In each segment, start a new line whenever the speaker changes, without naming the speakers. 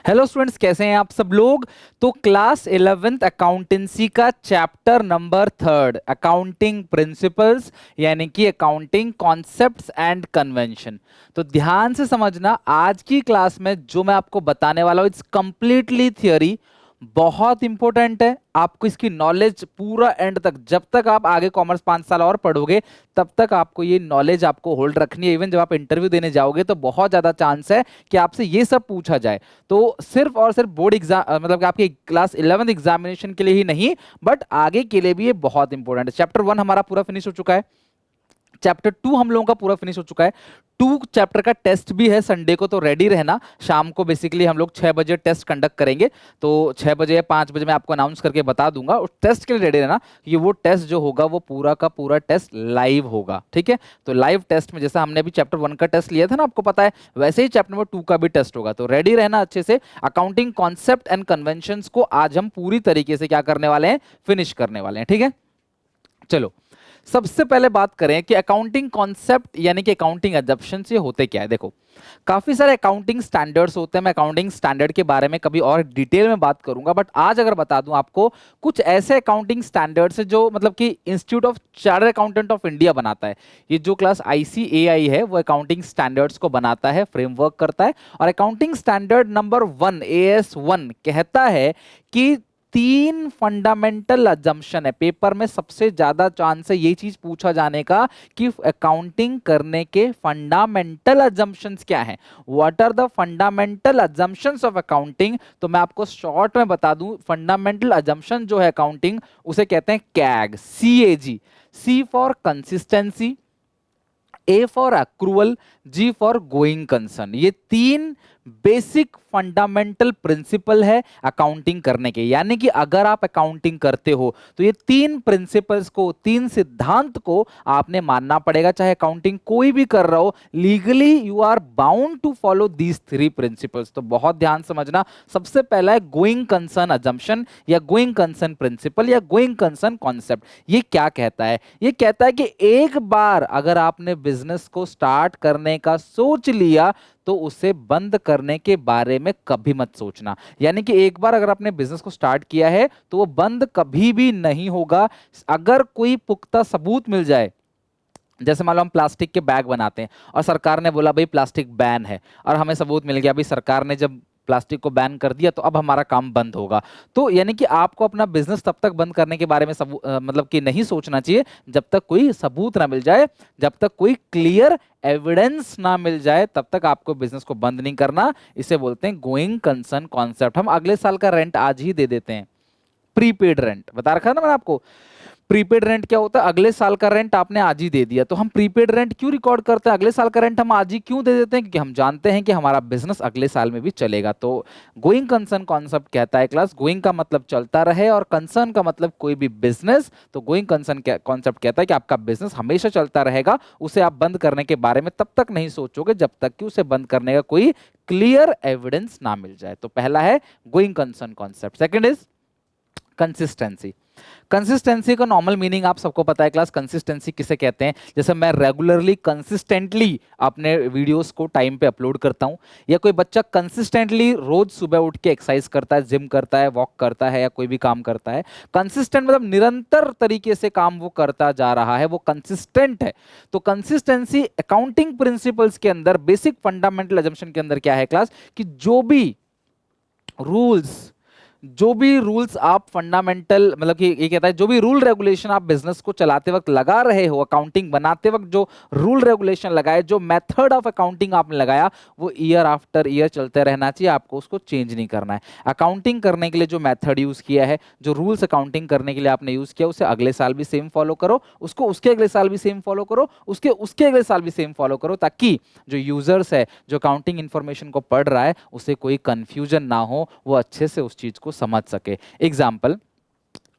Hello students, कैसे हैं आप सब लोग। तो क्लास 11th अकाउंटेंसी का चैप्टर नंबर 3 अकाउंटिंग प्रिंसिपल्स यानी कि अकाउंटिंग कॉन्सेप्ट्स एंड कन्वेंशन। तो ध्यान से समझना, आज की क्लास में जो मैं आपको बताने वाला हूं इट्स कंप्लीटली थियोरी, बहुत इंपॉर्टेंट है। आपको इसकी नॉलेज पूरा एंड तक, जब तक आप आगे कॉमर्स 5 साल और पढ़ोगे तब तक आपको ये नॉलेज आपको होल्ड रखनी है। इवन जब आप इंटरव्यू देने जाओगे तो बहुत ज्यादा चांस है कि आपसे ये सब पूछा जाए। तो सिर्फ और सिर्फ बोर्ड एग्जाम मतलब कि आपके क्लास 11th एग्जामिनेशन के लिए ही नहीं, बट आगे के लिए भी ये बहुत इंपॉर्टेंट है। चैप्टर 1 हमारा पूरा फिनिश हो चुका है, चैप्टर 2 हम लोगों का पूरा फिनिश हो चुका है। 2 चैप्टर का टेस्ट भी है संडे को, तो रेडी रहना। शाम को बेसिकली हम लोग 6 बजे टेस्ट कंडक्ट करेंगे, तो 6 बजे या 5 बजे मैं आपको अनाउंस करके बता दूंगा। उस टेस्ट के लिए रेडी रहना, ये वो टेस्ट जो होगा वो पूरा का पूरा टेस्ट लाइव होगा, ठीक है। तो लाइव टेस्ट में जैसा हमने अभी चैप्टर 1 का टेस्ट लिया था ना, आपको पता है, वैसे ही चैप्टर नंबर 2 का भी टेस्ट होगा। तो रेडी रहना अच्छे से। अकाउंटिंग कॉन्सेप्ट एंड कन्वेंशंस को आज हम पूरी तरीके से क्या करने वाले हैं, फिनिश करने वाले हैं, ठीक है। चलो, सबसे पहले बात करें कि अकाउंटिंग कॉन्सेप्ट यानी कि अकाउंटिंग अजम्पशन ये होते क्या है। देखो, काफी सारे अकाउंटिंग स्टैंडर्ड्स होते हैं। मैं अकाउंटिंग स्टैंडर्ड के बारे में कभी और डिटेल में बात करूंगा, बट आज अगर बता दूं आपको, कुछ ऐसे अकाउंटिंग स्टैंडर्ड्स है जो मतलब कि institute of chartered accountant of India बनाता है। ये जो क्लास आईसीएआई है वो अकाउंटिंग स्टैंडर्ड्स को बनाता है, फ्रेमवर्क करता है। और अकाउंटिंग स्टैंडर्ड नंबर 1 AS1 कहता है कि 3 फंडामेंटल अजम्पशन है। पेपर में सबसे ज्यादा चांस है ये चीज पूछा जाने का कि अकाउंटिंग करने के फंडामेंटल अजम्पशंस क्या हैं। What are the fundamental assumptions of accounting. तो मैं आपको शॉर्ट में बता दूं, फंडामेंटल अजम्पशन जो है अकाउंटिंग, उसे कहते हैं CAG, CAG। C for consistency, A for accrual, G for going concern. ये 3 बेसिक फंडामेंटल प्रिंसिपल है अकाउंटिंग करने के। यानी कि अगर आप अकाउंटिंग करते हो तो ये 3 प्रिंसिपल्स को, 3 सिद्धांत को आपने मानना पड़ेगा। चाहे अकाउंटिंग कोई भी कर रहा हो, legally you are bound to follow these 3 principles. तो बहुत ध्यान समझना। सबसे पहला है गोइंग कंसर्न अजम्पशन या गोइंग कंसर्न प्रिंसिपल या गोइंग कंसर्न कॉन्सेप्ट। ये क्या कहता है? ये कहता है कि एक बार अगर आपने बिजनेस को स्टार्ट करने का सोच लिया तो उसे बंद करने के बारे में कभी मत सोचना। यानी कि एक बार अगर आपने बिजनेस को स्टार्ट किया है तो वो बंद कभी भी नहीं होगा। अगर कोई पुख्ता सबूत मिल जाए, जैसे मान लो हम प्लास्टिक के बैग बनाते हैं और सरकार ने बोला भाई प्लास्टिक बैन है, और हमें सबूत मिल गया भाई सरकार ने जब प्लास्टिक को बैन कर दिया तो अब हमारा काम बंद होगा। तो यानी कि आपको अपना बिजनेस तब तक बंद करने के बारे में मतलब कि नहीं सोचना चाहिए जब तक कोई सबूत ना मिल जाए, जब तक कोई क्लियर एविडेंस ना मिल जाए तब तक आपको बिजनेस को बंद नहीं करना। इसे बोलते हैं गोइंग कंसर्न कॉन्सेप्ट। हम अगले साल का रेंट आज ही दे देते हैं, प्रीपेड रेंट बता रखा है ना मैंने आपको। प्रीपेड रेंट क्या होता है? अगले साल का रेंट आपने आज ही दे दिया। तो हम प्रीपेड रेंट क्यों रिकॉर्ड करते हैं? अगले साल का रेंट हम आज ही क्यों दे देते हैं? क्योंकि हम जानते हैं कि हमारा बिजनेस अगले साल में भी चलेगा। तो गोइंग कंसर्न कॉन्सेप्ट कहता है क्लास, गोइंग का मतलब चलता रहे और कंसर्न का मतलब कोई भी बिजनेस। तो गोइंग कंसर्न कॉन्सेप्ट कहता है कि आपका बिजनेस हमेशा चलता रहेगा, उसे आप बंद करने के बारे में तब तक नहीं सोचोगे जब तक कि उसे बंद करने का कोई क्लियर एविडेंस ना मिल जाए। तो पहला है going concern concept. Second is consistency. Consistency का नॉर्मल मीनिंग आप सबको पता है क्लास। कंसिस्टेंसी किसे कहते हैं? जैसे मैं रेगुलरली कंसिस्टेंटली अपने वीडियोस को टाइम पे अपलोड करता हूं, या कोई बच्चा कंसिस्टेंटली रोज सुबह उठ के एक्सरसाइज करता है, जिम करता है, वॉक करता है, या कोई भी काम करता है। कंसिस्टेंट मतलब निरंतर तरीके से काम वो करता जा रहा है, वो कंसिस्टेंट है। तो कंसिस्टेंसी अकाउंटिंग प्रिंसिपल्स के अंदर, बेसिक फंडामेंटल अजम्पशन के अंदर क्या है क्लास, कि जो भी रूल्स आप फंडामेंटल मतलब कि ये कहता है जो भी रूल रेगुलेशन आप बिजनेस को चलाते वक्त लगा रहे हो, अकाउंटिंग बनाते वक्त जो रूल रेगुलेशन लगाए, जो मेथड ऑफ अकाउंटिंग आपने लगाया, वो ईयर आफ्टर ईयर चलते रहना चाहिए। आपको उसको चेंज नहीं करना है। अकाउंटिंग करने के लिए जो मेथड यूज किया है, जो रूल्स अकाउंटिंग करने के लिए आपने यूज किया, उसे अगले साल भी सेम फॉलो करो, उसको उसके अगले साल भी सेम फॉलो करो, उसके उसके अगले साल भी सेम फॉलो करो, ताकि जो यूजर्स है, जो अकाउंटिंग इंफॉर्मेशन को पढ़ रहा है, उसे कोई कंफ्यूजन ना हो, वो अच्छे से उस चीज को समझ सके। एग्जाम्पल,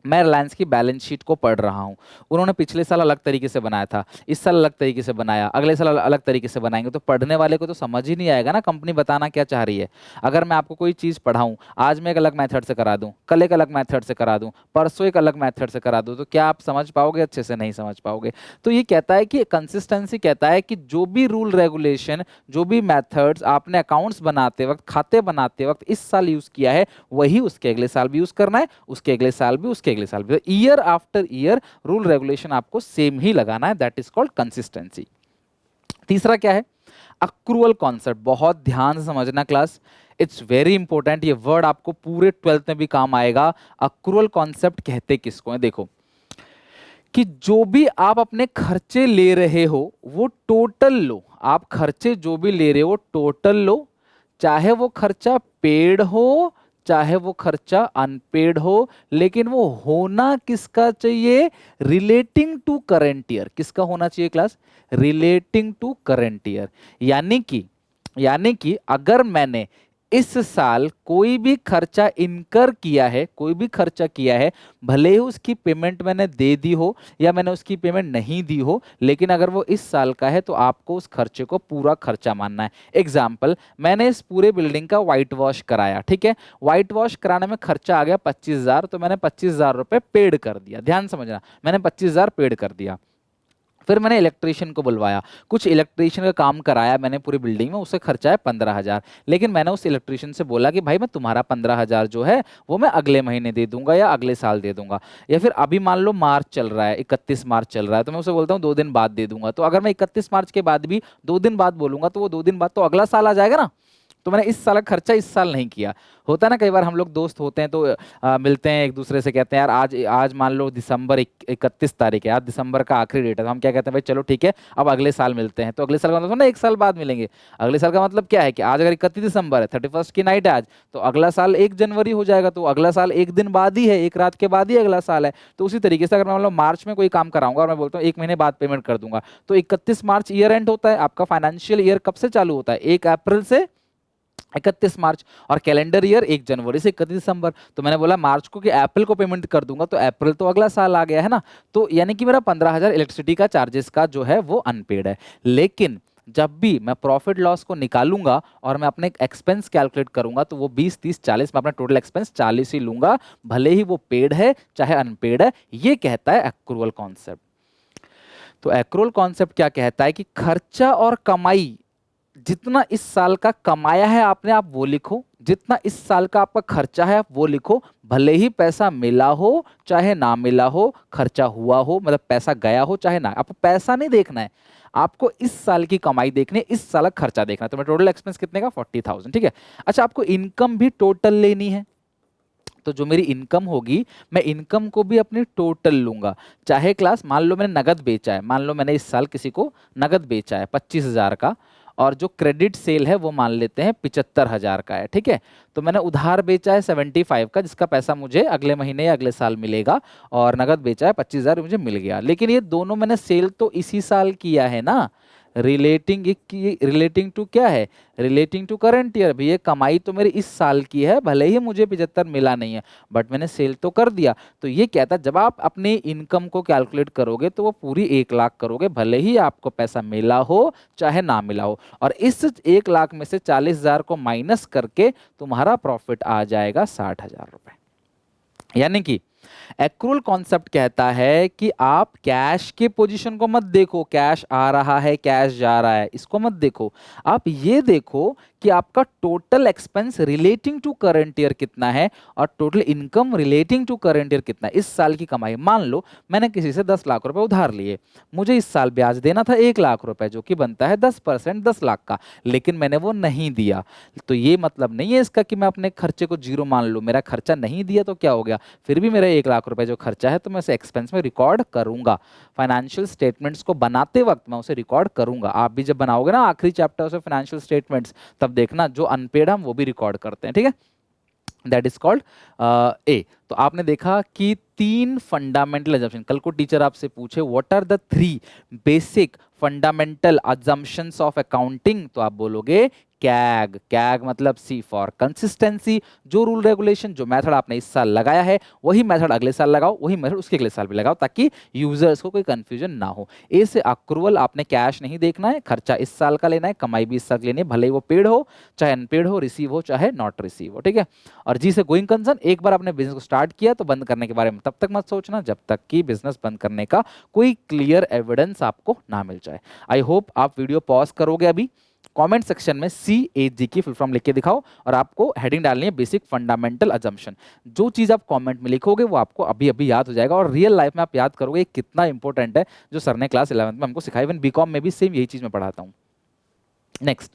मैं रिलायंस की बैलेंस शीट को पढ़ रहा हूँ, उन्होंने पिछले साल अलग तरीके से बनाया था, इस साल अलग तरीके से बनाया, अगले साल अलग तरीके से बनाएंगे, तो पढ़ने वाले को तो समझ ही नहीं आएगा ना कंपनी बताना क्या चाह रही है। अगर मैं आपको कोई चीज़ पढ़ाऊँ, आज मैं एक अलग मेथड से करा दूँ, कल एक अलग मेथड से करा दूँ, परसों एक अलग मेथड से करा दूँ, तो क्या आप समझ पाओगे? अच्छे से नहीं समझ पाओगे। तो ये कहता है कि कंसिस्टेंसी कहता है कि जो भी रूल रेगुलेशन, जो भी मेथड्स आपने अकाउंट्स बनाते वक्त, खाते बनाते वक्त इस साल यूज़ किया है, वही उसके अगले साल भी यूज़ करना है, उसके अगले साल भी, उसके अगले साल भी। Year after year rule regulation आपको सेम ही लगाना है, दैट इज कॉल्ड कंसिस्टेंसी। तीसरा क्या है? Accrual concept. बहुत ध्यान से समझना क्लास, इट्स वेरी इंपॉर्टेंट, ये वर्ड आपको पूरे 12th में भी काम आएगा। अक्रूअल कॉन्सेप्ट कहते किसको है? देखो कि जो भी आप अपने खर्चे ले रहे हो वो टोटल लो, आप खर्चे जो भी ले रहे हो टोटल लो, चाहे वो खर्चा पेड हो चाहे वो खर्चा अनपेड हो, लेकिन वो होना किसका चाहिए? Relating to current year. किसका होना चाहिए class? Relating to current year. यानी कि अगर मैंने इस साल कोई भी खर्चा इनकर किया है, कोई भी खर्चा किया है, भले ही उसकी पेमेंट मैंने दे दी हो या मैंने उसकी पेमेंट नहीं दी हो, लेकिन अगर वो इस साल का है तो आपको उस खर्चे को पूरा खर्चा मानना है। एग्जाम्पल, मैंने इस पूरे बिल्डिंग का व्हाइट वॉश कराया, ठीक है, व्हाइट वॉश कराने में खर्चा आ गया 25,000, तो मैंने 25,000 रुपये पेड कर दिया। ध्यान समझना, मैंने 25,000 पेड कर दिया। फिर मैंने इलेक्ट्रीशियन को बुलवाया, कुछ इलेक्ट्रीशियन का काम कराया मैंने पूरी बिल्डिंग में, उससे खर्चा है 15,000, लेकिन मैंने उस इलेक्ट्रीशियन से बोला कि भाई मैं तुम्हारा 15,000 जो है वो मैं अगले महीने दे दूंगा या अगले साल दे दूंगा, या फिर अभी मान लो मार्च चल रहा है, 31 मार्च चल रहा है, तो मैं उसे बोलता हूँ 2 दिन बाद दे दूंगा। तो अगर मैं 31 मार्च के बाद भी 2 दिन बाद बोलूंगा तो वो 2 दिन बाद तो अगला साल आ जाएगा ना। तो मैंने इस साल का खर्चा इस साल नहीं किया। होता है ना, कई बार हम लोग दोस्त होते हैं तो मिलते हैं एक दूसरे से, कहते हैं यार आज आज मान लो दिसंबर 31 तारीख है, आज दिसंबर का आखिरी डेट है, तो हम क्या कहते हैं, भाई चलो ठीक है अब अगले साल मिलते हैं। तो अगले साल का मतलब ना एक साल बाद मिलेंगे। अगले साल का मतलब क्या है कि आज अगर 31 दिसंबर है, 31st की नाइट है आज, तो अगला साल 1 जनवरी हो जाएगा, तो अगला साल एक दिन बाद ही है, एक रात के बाद ही अगला साल है। तो उसी तरीके से अगर मैं मतलब मार्च में कोई काम कराऊंगा और मैं बोलता हूँ 1 महीने बाद पेमेंट कर दूंगा, तो 31 मार्च ईयर एंड होता है। आपका फाइनेंशियल ईयर कब से चालू होता है? 1 अप्रैल से 31 मार्च, और कैलेंडर ईयर 1 जनवरी से 31 दिसंबर। तो मैंने बोला मार्च को कि अप्रैल को पेमेंट कर दूंगा, तो अप्रैल तो अगला साल आ गया है ना। तो यानी कि मेरा 15,000 इलेक्ट्रिसिटी का चार्जेस का जो है वो अनपेड है। लेकिन जब भी मैं प्रॉफिट लॉस को निकालूंगा और मैं अपने एक्सपेंस कैलकुलेट करूंगा तो वो 20, 30, 40, मैं अपना टोटल एक्सपेंस 40 ही लूंगा, भले ही वो पेड है चाहे अनपेड है। ये कहता है एक्रूअल कॉन्सेप्ट। तो एक्रूअल कॉन्सेप्ट क्या कहता है कि खर्चा और कमाई, जितना इस साल का कमाया है आपने आप वो लिखो, जितना इस साल का आपका खर्चा है आप वो लिखो, भले ही पैसा मिला हो चाहे ना मिला हो, खर्चा हुआ हो मतलब पैसा गया हो चाहे ना, आपको पैसा नहीं देखना है, आपको इस साल की कमाई देखनी है, इस साल का खर्चा देखना है। तो मैं टोटल एक्सपेंस कितने का? 40,000, ठीक है। अच्छा, आपको इनकम भी टोटल लेनी है, तो जो मेरी इनकम होगी मैं इनकम को भी अपनी टोटल लूंगा। चाहे क्लास मान लो मैंने नगद बेचा है, मान लो मैंने इस साल किसी को नगद बेचा है 25,000 का, और जो क्रेडिट सेल है वो मान लेते हैं 75,000 का है, ठीक है। तो मैंने उधार बेचा है 75 का, जिसका पैसा मुझे अगले महीने या अगले साल मिलेगा, और नगद बेचा है 25,000 मुझे मिल गया। लेकिन ये दोनों मैंने सेल तो इसी साल किया है ना। रिलेटिंग टू क्या है? Relating to current year. भी ये कमाई तो मेरी इस साल की है, भले ही मुझे 75 मिला नहीं है, बट मैंने सेल तो कर दिया। तो ये कहता है जब आप अपनी इनकम को कैलकुलेट करोगे तो वो पूरी 1 लाख करोगे, भले ही आपको पैसा मिला हो चाहे ना मिला हो, और इस 1 लाख में से 40,000 को माइनस करके तुम्हारा प्रॉफिट आ जाएगा 60,000 रुपए। यानी कि एक्रूअल कॉन्सेप्ट कहता है कि आप कैश के पोजीशन को मत देखो, कैश आ रहा है कैश जा रहा है, इसको मत देखो। आप ये देखो कि आपका total expense relating to current year कितना है और total income relating to current year कितना है। इस साल की कमाई, मान लो मैंने किसी से 10 लाख रुपए उधार लिए, मुझे इस साल ब्याज देना था 1 लाख रुपए, जो कि बनता है 10%, 10 लाख का, लेकिन मैंने वो नहीं दिया। तो ये मतलब नहीं है इसका कि मैं अपने खर्चे को जीरो मान लूं। मेरा खर्चा नहीं दिया तो क्या हो गया, फिर भी मेरा 1 लाख रुपए जो खर्चा है तो मैं उसे एक्सपेंस में रिकॉर्ड करूंगा। फाइनेंशियल स्टेटमेंट्स को बनाते वक्त मैं उसे रिकॉर्ड करूंगा। आप भी जब बनाओगे ना आखिरी चैप्टर से फाइनेंशियल स्टेटमेंट्स, तब देखना जो अनपेड हम वो भी रिकॉर्ड करते हैं, ठीक है। That is called a. तो आपने देखा कि 3 फंडामेंटल अजम्पशन। कल को टीचर आपसे पूछे what are the 3 basic fundamental assumptions of accounting, तो आप बोलोगे कैग। कैग मतलब सी फॉर कंसिस्टेंसी, जो रूल रेगुलेशन जो मेथड आपने इस साल लगाया है वही मेथड अगले साल लगाओ, वही मेथड उसके अगले साल भी लगाओ, ताकि यूजर्स को कोई कंफ्यूजन ना हो। ए से अक्रूवल, आपने कैश नहीं देखना है, खर्चा इस साल का लेना है, कमाई भी इस साल की लेनी है, भले ही वो पेड हो चाहे अनपेड हो, रिसीव हो चाहे नॉट रिसीव हो, ठीक है। और जी से गोइंग कंसर्न, एक बार आपने बिजनेस को स्टार्ट किया तो बंद करने के बारे में तब तक मत सोचना जब तक कि बिजनेस बंद करने का कोई क्लियर एविडेंस आपको ना मिल जाए। आई होप आप वीडियो पॉज करोगे अभी, कमेंट सेक्शन में CAG की फुल फॉर्म लिख के दिखाओ, और आपको हेडिंग डालनी है बेसिक फंडामेंटल अजम्पशन। जो चीज आप कमेंट में लिखोगे वो आपको अभी अभी याद हो जाएगा, और रियल लाइफ में आप याद करोगे कितना इंपॉर्टेंट है जो सर ने क्लास 11th में हमको सिखाया। इवन बीकॉम में भी सेम यही चीज मैं पढ़ाता हूँ। नेक्स्ट,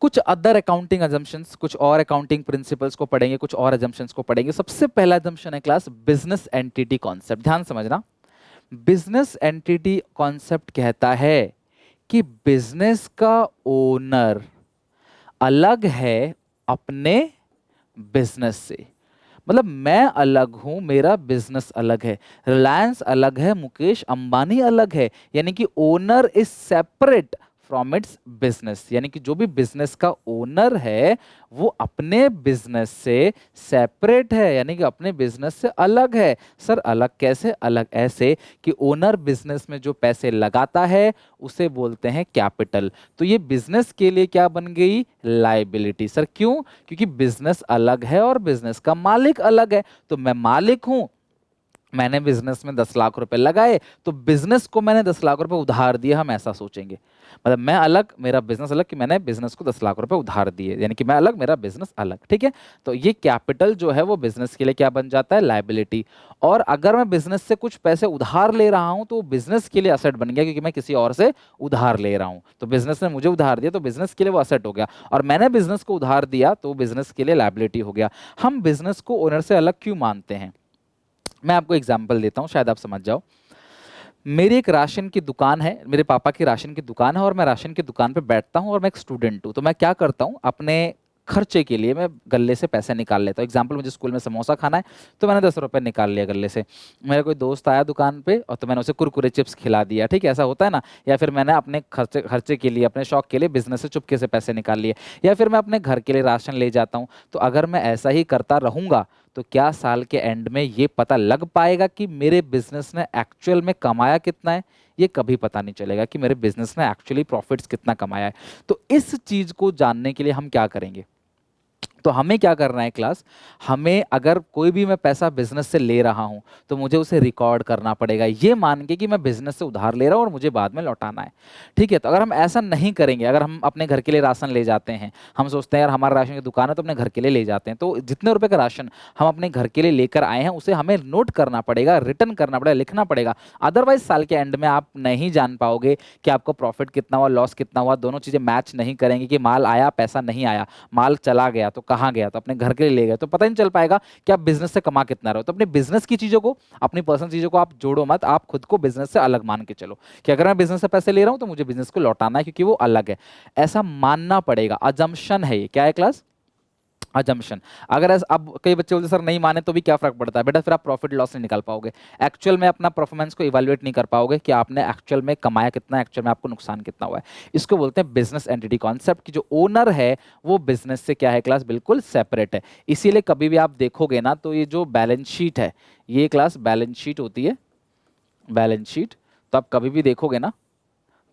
कुछ अदर अकाउंटिंग अजम्पशंस, कुछ और अकाउंटिंग प्रिंसिपल्स को पढ़ेंगे, कुछ और अजम्पशंस को पढ़ेंगे। सबसे पहला अजम्पशन है क्लास बिजनेस एंटिटी कॉन्सेप्ट। ध्यान समझना, बिजनेस एंटिटी कॉन्सेप्ट कहता है कि बिजनेस का ओनर अलग है अपने बिजनेस से। मतलब मैं अलग हूं, मेरा बिजनेस अलग है, रिलायंस अलग है, मुकेश अंबानी अलग है, यानी कि owner is separate from its business. यानी कि जो भी बिजनेस का ओनर है वो अपने बिजनेस से सेपरेट है, यानी कि अपने बिजनेस से अलग है। सर अलग कैसे? अलग ऐसे कि ओनर बिजनेस में जो पैसे लगाता है उसे बोलते हैं कैपिटल, तो ये बिजनेस के लिए क्या बन गई? लायबिलिटी। सर क्यों? क्योंकि बिजनेस अलग है और बिजनेस का मालिक अलग है। तो मैं मालिक हूं, मैंने बिजनेस में 10 लाख रुपए लगाए, तो बिजनेस को मैंने 10 लाख रुपए उधार दिए, हम ऐसा सोचेंगे। मतलब मैं अलग, मेरा बिजनेस अलग, कि मैंने बिजनेस को 10 लाख रुपए उधार दिए, यानी कि मैं अलग, मेरा बिजनेस अलग, ठीक है। तो ये कैपिटल जो है वो बिजनेस के लिए क्या बन जाता है? लायबिलिटी। और अगर मैं बिजनेस से कुछ पैसे उधार ले रहा हूं तो बिजनेस के लिए असेट बन गया, क्योंकि मैं किसी और से उधार ले रहा हूं। तो बिजनेस ने मुझे उधार दिया तो बिजनेस के लिए वो असेट हो गया, और मैंने बिजनेस को उधार दिया तो बिजनेस के लिए लायबिलिटी हो गया। हम बिजनेस को ओनर से अलग क्यों मानते हैं? मैं आपको एग्जाम्पल देता हूं, शायद आप समझ जाओ। मेरी एक राशन की दुकान है, मेरे पापा की राशन की दुकान है, और मैं राशन की दुकान पे बैठता हूँ और मैं एक स्टूडेंट हूँ। तो मैं क्या करता हूँ, अपने खर्चे के लिए मैं गले से पैसे निकाल लेता हूँ। एग्जाम्पल, मुझे स्कूल में समोसा खाना है तो मैंने 10 रुपए निकाल लिया गले से। मेरा कोई दोस्त आया दुकान पे और तो मैंने उसे कुरकुरे चिप्स खिला दिया, ठीक है, ऐसा होता है ना। या फिर मैंने अपने खर्चे खर्चे के लिए, अपने शौक के लिए बिजनेस से चुपके से पैसे निकाल लिए। या फिर मैं अपने घर के लिए राशन ले जाता हूँ। तो अगर मैं ऐसा ही करता रहूंगा तो क्या साल के एंड में ये पता लग पाएगा कि मेरे बिजनेस ने एक्चुअल में कमाया कितना है? ये कभी पता नहीं चलेगा कि मेरे बिजनेस ने एक्चुअली प्रॉफिट्स कितना कमाया है। तो इस चीज को जानने के लिए हम क्या करेंगे? तो हमें क्या करना है क्लास, हमें अगर कोई भी मैं पैसा बिजनेस से ले रहा हूं तो मुझे उसे रिकॉर्ड करना पड़ेगा, ये मान के कि मैं बिजनेस से उधार ले रहा हूं और मुझे बाद में लौटाना है, ठीक है। तो अगर हम ऐसा नहीं करेंगे, अगर हम अपने घर के लिए राशन ले जाते हैं, हम सोचते हैं यार हमारा राशन की दुकान है तो अपने घर के लिए ले जाते हैं, तो जितने रुपए का राशन हम अपने घर के लिए लेकर आए हैं उसे हमें नोट करना पड़ेगा, रिटर्न करना पड़ेगा, लिखना पड़ेगा। अदरवाइज साल के एंड में आप नहीं जान पाओगे कि आपको प्रॉफिट कितना हुआ, लॉस कितना हुआ, दोनों चीजें मैच नहीं करेंगी, कि माल आया पैसा नहीं आया, माल चला गया तो कहाँ गया, तो अपने घर के लिए ले गए, तो पता नहीं चल पाएगा कि आप बिजनेस से कमा कितना रहे हो। तो अपने बिजनेस की चीजों को, अपनी पर्सनल चीजों को आप जोड़ो मत, आप खुद को बिजनेस से अलग मान के चलो कि अगर मैं बिजनेस से पैसे ले रहा हूं तो मुझे बिजनेस को लौटाना है क्योंकि वो अलग है, ऐसा मानना पड़ेगा। अजम्पशन है ये, क्या है क्लास? अजम्पशन। अगर अब कई बच्चे बोलते सर नहीं माने तो भी क्या फर्क पड़ता है? बेटा फिर आप प्रॉफिट लॉस नहीं निकाल पाओगे, एक्चुअल में अपना परफॉर्मेंस को इवैल्यूएट नहीं कर पाओगे कि आपने एक्चुअल में कमाया कितना, एक्चुअल में आपको नुकसान कितना हुआ है। इसको बोलते हैं बिजनेस एंटिटी कॉन्सेप्ट, कि जो ओनर है वो बिजनेस से क्या है क्लास? बिल्कुल सेपरेट है। इसीलिए कभी भी आप देखोगे ना तो ये जो बैलेंस शीट है, ये क्लास बैलेंस शीट होती है, बैलेंस शीट। तो आप कभी भी देखोगे ना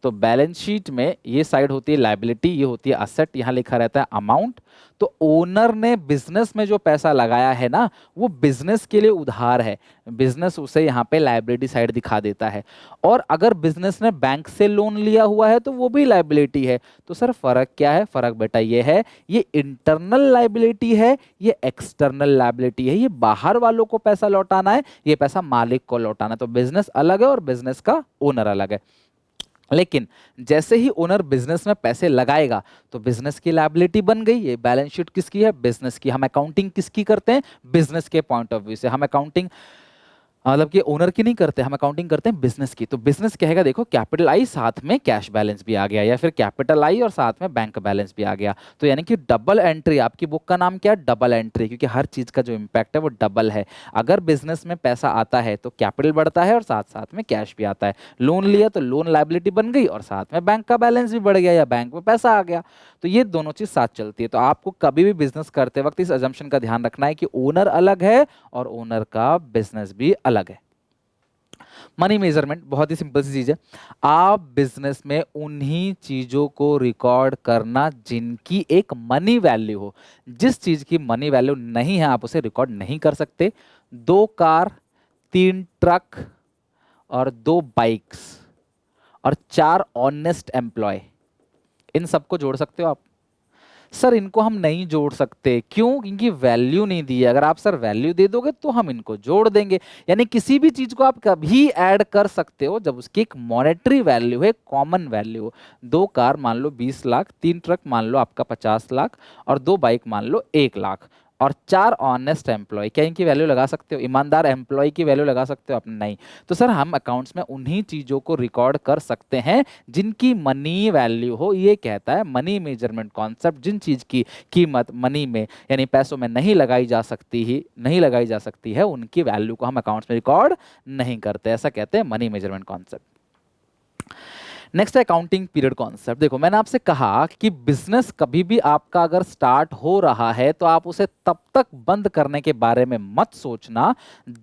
तो बैलेंस शीट में ये साइड होती है लायबिलिटी, ये होती है असेट, यहां लिखा रहता है अमाउंट। तो ओनर ने बिजनेस में जो पैसा लगाया है ना वो बिजनेस के लिए उधार है, बिजनेस उसे यहाँ पे लायबिलिटी साइड दिखा देता है। और अगर बिजनेस ने बैंक से लोन लिया हुआ है तो वो भी लायबिलिटी है। तो सर फर्क क्या है? फर्क बेटा ये है, ये इंटरनल लायबिलिटी है, ये एक्सटर्नल लायबिलिटी है। ये बाहर वालों को पैसा लौटाना है, ये पैसा मालिक को लौटाना है। तो बिजनेस अलग है और बिजनेस का ओनर अलग है। लेकिन जैसे ही ओनर बिजनेस में पैसे लगाएगा तो बिजनेस की लायबिलिटी बन गई। ये बैलेंस शीट किसकी है? बिजनेस की। हम अकाउंटिंग किसकी करते हैं? बिजनेस के पॉइंट ऑफ व्यू से। हम अकाउंटिंग मतलब कि ओनर की नहीं करते, हम अकाउंटिंग करते हैं बिजनेस की। तो बिजनेस कहेगा देखो कैपिटल आई साथ में कैश बैलेंस भी आ गया, या फिर कैपिटल आई और साथ में बैंक बैलेंस भी आ गया। तो यानी कि डबल एंट्री, आपकी बुक का नाम क्या है, डबल एंट्री, क्योंकि हर चीज का जो इम्पैक्ट है वो डबल है। अगर बिजनेस में पैसा आता है तो कैपिटल बढ़ता है और साथ साथ में कैश भी आता है। लोन लिया तो लोन लायबिलिटी बन गई और साथ में बैंक का बैलेंस भी बढ़ गया या बैंक में पैसा आ गया। तो ये दोनों चीज साथ चलती है। तो आपको कभी भी बिजनेस करते वक्त इस अजम्पशन का ध्यान रखना है कि ओनर अलग है और ओनर का बिजनेस भी अलग है। मनी मेजरमेंट बहुत ही सिंपल सी चीज है। आप बिजनेस में उन्हीं चीजों को रिकॉर्ड करना जिनकी एक मनी वैल्यू हो। जिस चीज की मनी वैल्यू नहीं है आप उसे रिकॉर्ड नहीं कर सकते। 2 कार, 3 ट्रक और 2 बाइक्स और 4 ऑनेस्ट एम्प्लॉय, इन सबको जोड़ सकते हो आप? सर इनको हम नहीं जोड़ सकते, क्यों? इनकी वैल्यू नहीं दी है। अगर आप सर वैल्यू दे दोगे तो हम इनको जोड़ देंगे। यानी किसी भी चीज को आप कभी ऐड कर सकते हो जब उसकी एक मॉनेटरी वैल्यू है, कॉमन वैल्यू हो। 2 कार मान लो 20 लाख, 3 ट्रक मान लो आपका 50 लाख और 2 बाइक मान लो 1 लाख और 4 ऑनेस्ट एम्प्लॉय, क्या इनकी वैल्यू लगा सकते हो? ईमानदार एम्प्लॉय की वैल्यू लगा सकते हो आप? नहीं। तो सर हम अकाउंट्स में उन्हीं चीजों को रिकॉर्ड कर सकते हैं जिनकी मनी वैल्यू हो। ये कहता है मनी मेजरमेंट कॉन्सेप्ट। जिन चीज की कीमत मनी में यानी पैसों में नहीं लगाई जा सकती है उनकी वैल्यू को हम अकाउंट्स में रिकॉर्ड नहीं करते। ऐसा कहते हैं मनी मेजरमेंट कॉन्सेप्ट। नेक्स्ट है अकाउंटिंग पीरियड कॉन्सेप्ट। देखो मैंने आपसे कहा कि बिजनेस कभी भी आपका अगर स्टार्ट हो रहा है तो आप उसे तब तक बंद करने के बारे में मत सोचना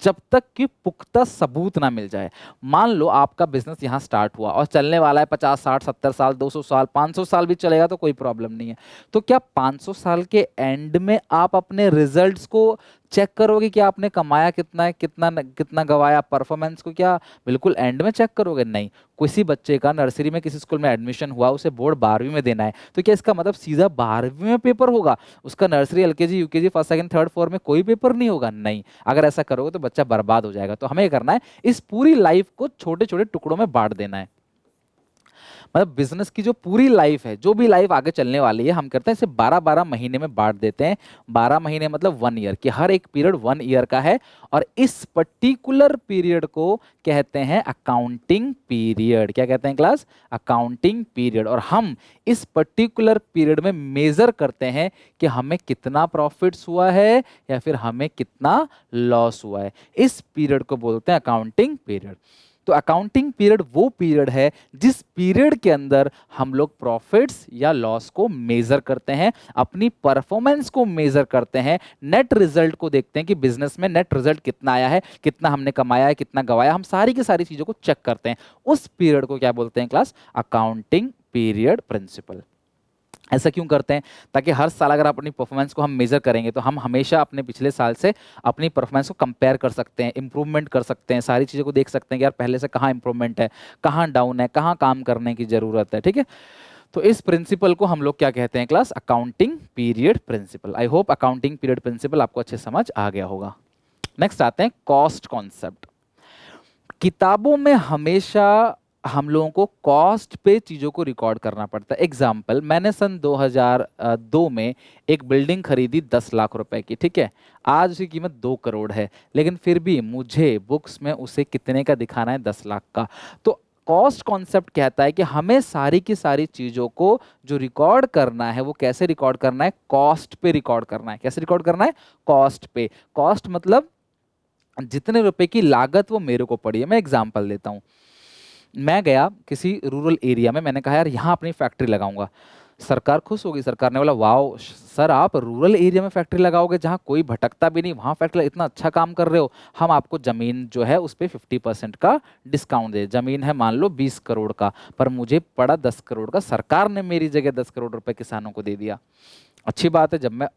जब तक कि पुख्ता सबूत ना मिल जाए। मान लो आपका बिजनेस यहां स्टार्ट हुआ और चलने वाला है 50 60 70 साल, 200 साल, 500 साल भी चलेगा तो कोई प्रॉब्लम नहीं है। तो क्या 500 साल के एंड में आप अपने रिजल्ट्स को चेक करोगे कि आपने कमाया कितना है, कितना गवाया? परफॉर्मेंस को क्या बिल्कुल एंड में चेक करोगे? नहीं। किसी बच्चे का नर्सरी में किसी स्कूल में एडमिशन हुआ, उसे बोर्ड 12वीं में देना है, तो क्या इसका मतलब सीधा 12वीं में पेपर होगा? उसका nursery, LKG, UKG, first second third fourth में कोई पेपर नहीं होगा? नहीं। अगर ऐसा करोगे तो बच्चा बर्बाद हो जाएगा। तो हमें ये करना है, इस पूरी लाइफ को छोटे छोटे टुकड़ों में बांट देना है। मतलब बिजनेस की जो पूरी लाइफ है, जो भी लाइफ आगे चलने वाली है, हम करते हैं इसे 12-12 महीने में बांट देते हैं। 12 महीने मतलब 1 ईयर, कि हर एक पीरियड 1 ईयर का है और इस पर्टिकुलर पीरियड को कहते हैं अकाउंटिंग पीरियड। क्या कहते हैं क्लास? Accounting period. और हम इस पर्टिकुलर पीरियड में मेजर करते हैं कि हमें कितना प्रॉफिट्स हुआ है या फिर हमें कितना लॉस हुआ है। इस पीरियड को बोलते हैं अकाउंटिंग पीरियड। तो अकाउंटिंग पीरियड वो पीरियड है जिस पीरियड के अंदर हम लोग प्रॉफिट्स या लॉस को मेजर करते हैं, अपनी परफॉर्मेंस को मेजर करते हैं, नेट रिजल्ट को देखते हैं कि बिजनेस में नेट रिजल्ट कितना आया है, कितना हमने कमाया है, कितना गवाया, हम सारी की सारी चीजों को चेक करते हैं। उस पीरियड को क्या बोलते हैं क्लास? Accounting period principal. ऐसा क्यों करते हैं? ताकि हर साल अगर अपनी परफॉर्मेंस को हम मेजर करेंगे तो हम हमेशा अपने पिछले साल से अपनी परफॉर्मेंस को कंपेयर कर सकते हैं, इंप्रूवमेंट कर सकते हैं, सारी चीज़ों को देख सकते हैं कि यार पहले से कहाँ इंप्रूवमेंट है, कहाँ डाउन है, कहाँ काम करने की जरूरत है। ठीक है, तो इस प्रिंसिपल को हम लोग क्या कहते हैं class? Accounting period principle. I hope accounting period principle आपको अच्छे समझ आ गया होगा। नेक्स्ट आते हैं कॉस्ट कॉन्सेप्ट। किताबों में हमेशा हम लोगों को कॉस्ट पे चीज़ों को रिकॉर्ड करना पड़ता है। एग्जाम्पल, मैंने सन 2002 में एक बिल्डिंग खरीदी 10 लाख रुपए की। ठीक है, आज उसकी कीमत 2 करोड़ है, लेकिन फिर भी मुझे बुक्स में उसे कितने का दिखाना है? 10 लाख का। तो कॉस्ट कॉन्सेप्ट कहता है कि हमें सारी की सारी चीज़ों को जो रिकॉर्ड करना है वो कैसे रिकॉर्ड करना है? कॉस्ट पे रिकॉर्ड करना है। कैसे रिकॉर्ड करना है? कॉस्ट पे। कॉस्ट मतलब जितने रुपए की लागत वो मेरे को पड़ी है। मैं एग्जांपल देता हूँ। मैं गया किसी रूरल एरिया में, मैंने कहा यार यहाँ अपनी फैक्ट्री लगाऊंगा। सरकार खुश होगी, सरकार ने बोला वाओ सर, आप रूरल एरिया में फैक्ट्री लगाओगे जहाँ कोई भटकता भी नहीं, वहाँ फैक्ट्री, इतना अच्छा काम कर रहे हो, हम आपको ज़मीन जो है उस पर 50% का डिस्काउंट दे। ज़मीन है मान लो 20 करोड़ का, पर मुझे पड़ा 10 करोड़ का, सरकार ने मेरी जगह 10 करोड़ रुपए किसानों को दे दिया। अच्छी बात है, जब मैं